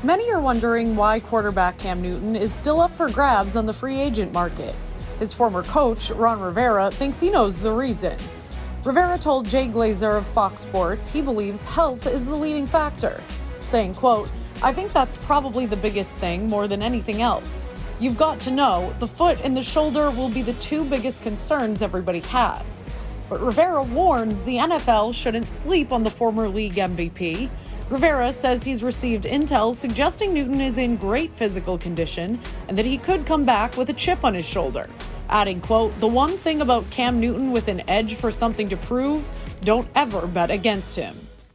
Many are wondering why quarterback Cam Newton is still up for grabs on the free agent market. His former coach, Ron Rivera, thinks he knows the reason. Rivera told Jay Glazer of Fox Sports he believes health is the leading factor, saying, quote, "I think that's probably the biggest thing more than anything else. You've got to know the foot and the shoulder will be the two biggest concerns everybody has." But Rivera warns the NFL shouldn't sleep on the former league MVP. Rivera says he's received intel suggesting Newton is in great physical condition and that he could come back with a chip on his shoulder, adding, quote, "The one thing about Cam Newton with an edge for something to prove, don't ever bet against him."